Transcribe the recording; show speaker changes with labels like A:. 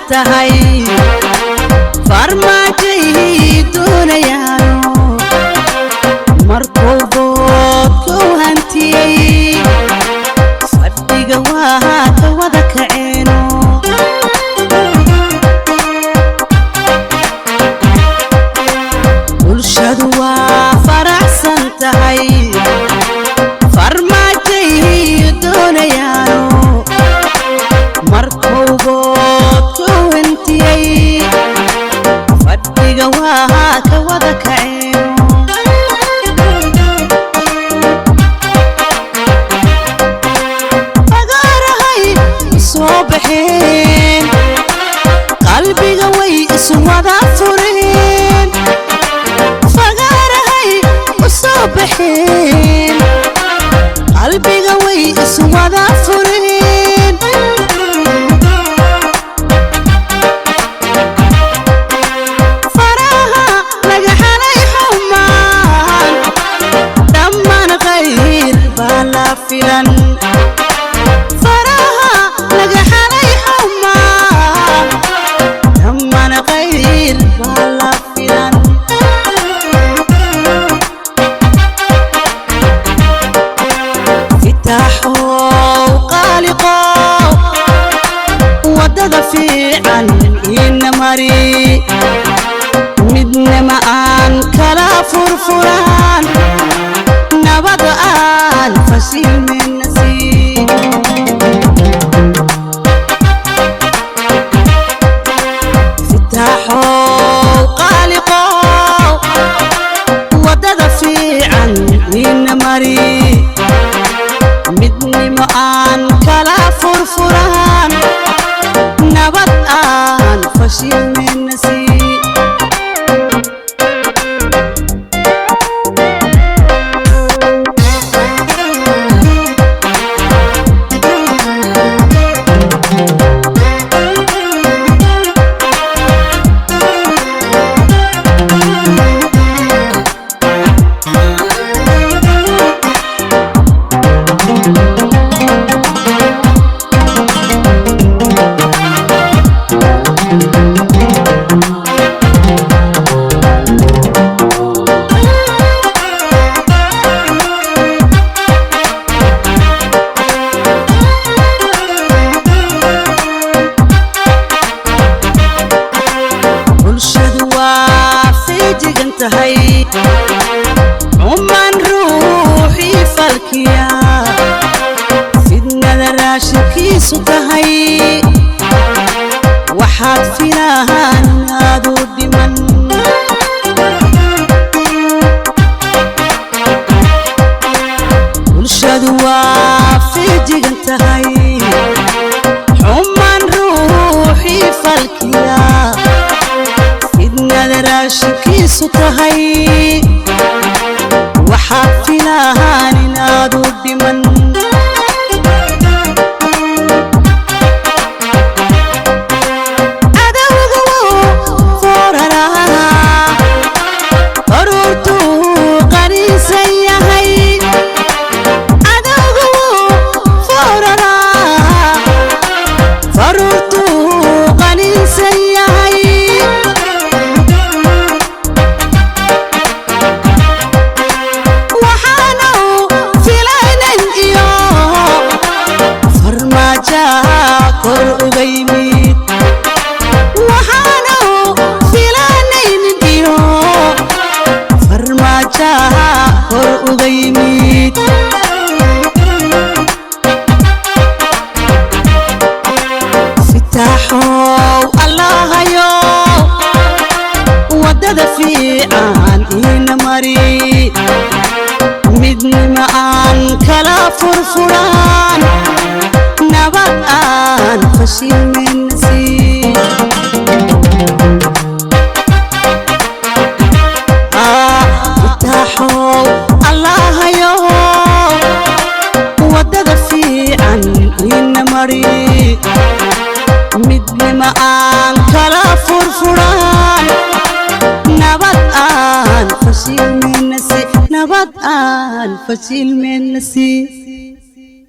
A: tahay farmaajay doonayaano markuu boodku hantiyey fadhiga waa ka wada kaceeno bulshadu waa faraxsan tahay farmaajay doonayaano markuu boodku hantiyey fadhiga waa ka wada kaceeno qalbiga way iswada fureen fagaarahay usoo baxeen qalbiga way iswada fureen faraha laga helay xumaan dhammaan khayr baa la filan wadada fiican ina mari midna ma aan kala furfuraan nabad aan fashilmin nasiib fitaaxo qaaliqo wadada fiican ina mari midna ma aan kala furfuraan nabad aan fashilmin nasiib عمان روحي فالكيا سيدنا دراشكي ستهي وحد فيها نادو الدمن والشدوى في جنتهي عمان روحي فالكيا سيدنا دراشكي ستهي وحد فيها نادو الدمن wadada fiican ina mari midna ma aan kala furfuraan nabad aan fashilmin nasiib fitaaxow allahayo wadada fiican ina mari midna ma aan kala furfuraan nabad aan fashilmin nasiib